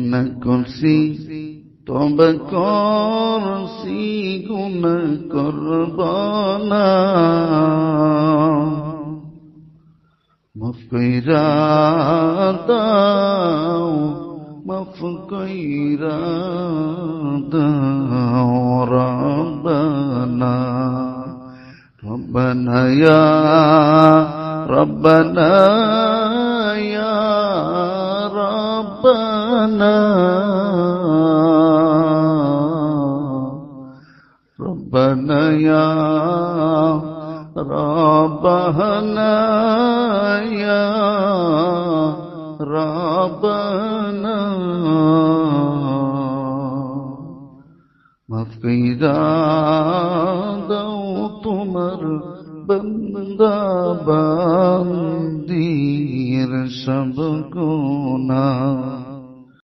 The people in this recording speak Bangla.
গুনাহ করছি তওবা করছি গুনাহ করব না মাফ কইরা দাও মাফ কইরা দাও রব্বানা রব্বানা ইয়া রব্বানা ইয়া রব্বানা রব্বানা ইয়া রব্বানা ইয়া রব্বানা মাফ কইরা দাও তোমার বান্দা